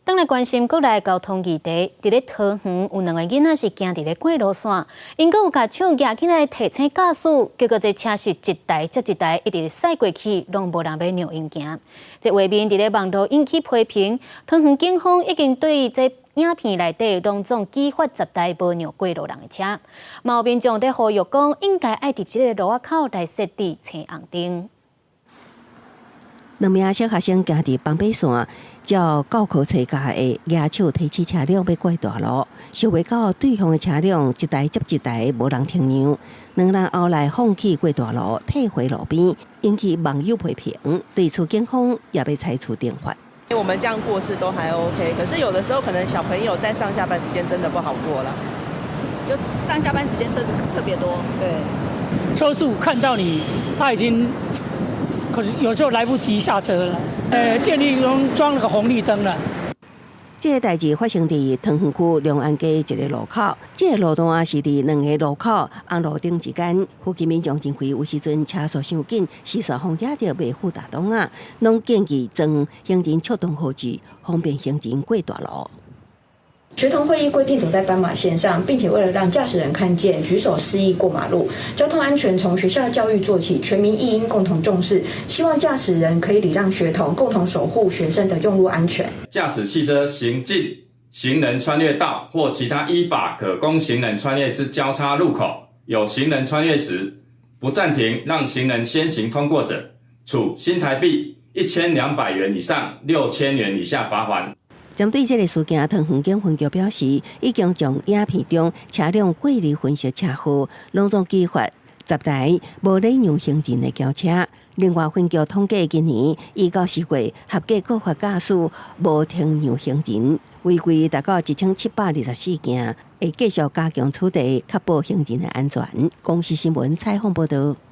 当来关心国内交通议题，伫咧桃园有2个囡仔是行伫咧过路线，因佫有甲手举起来提醒驾驶，结果这车是一台接一台一直驶过去，拢无人要让因行。这画面伫咧网络引起批评，桃园警方已经对这影片内底拢总举发10台无让过路人的车，毛民众在呼吁讲，应该爱伫这个路仔口来设置青红灯。2名小学生行伫绑北线，照教科书教的，举手提起车辆要过大路，想袂到对方的车辆一台接一台无人停让，2人后来放弃过大路，退回路边，引起网友批评。对此，警方也要采取定法。我们这样过是都还 OK， 可是有的时候可能小朋友在上下班时间真的不好过了，就上下班时间车子特别多。对，车速看到你，他已经。可是有时候来不及下车了，建立中装了个红绿灯了。这个代志发生在桃园区龙安街一个路口，这个路段是伫2个路口红路灯之间。附近民众认为有时阵车速伤紧，时速风惹到袂负大档啊，拢建议装行人触动号志，方便行人过大路。学童会议规定走在斑马线上，并且为了让驾驶人看见，举手示意过马路。交通安全从学校教育做起，全民亦应共同重视。希望驾驶人可以礼让学童，共同守护学生的用路安全。驾驶汽车行进行人穿越道或其他依法可供行人穿越之交叉路口，有行人穿越时不暂停让行人先行通过者，处新台币1200元以上6000元以下罚款。针对这个事件，桃园警分局表示，已经将影片中车辆过滤分析车号，拢总举发10台无礼让行人的轿车。另外，分局统计今年1到4月合计告发驾驶无停让行人，违规达到1724件，会继续加强处理，确保行人的安全。公视新闻采访报道。